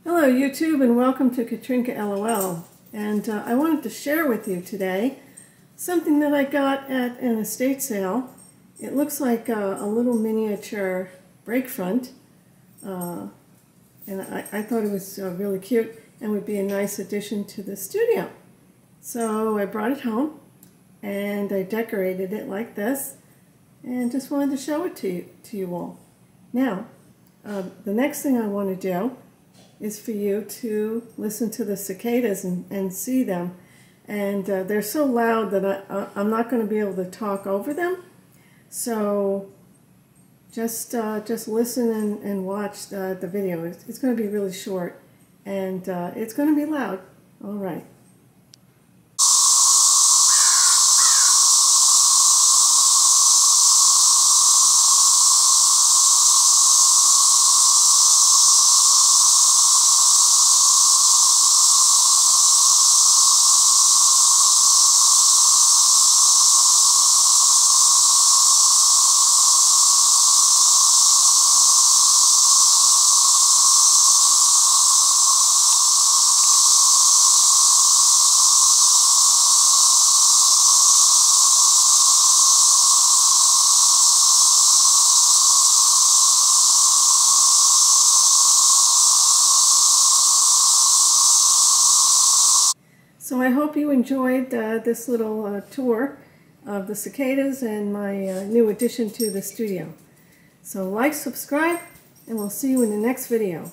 Hello YouTube and welcome to Katrinka LOL, and I wanted to share with you today something that I got at an estate sale. It looks like a little miniature brake front, and I thought it was really cute and would be a nice addition to the studio. So I brought it home and I decorated it like this and just wanted to show it to you all. Now, the next thing I want to do is for you to listen to the cicadas and see them. And they're so loud that I'm not going to be able to talk over them. So just listen and watch the video. It's going to be really short and it's going to be loud. All right. So I hope you enjoyed this little tour of the cicadas and my new addition to the studio. So like, subscribe, and we'll see you in the next video.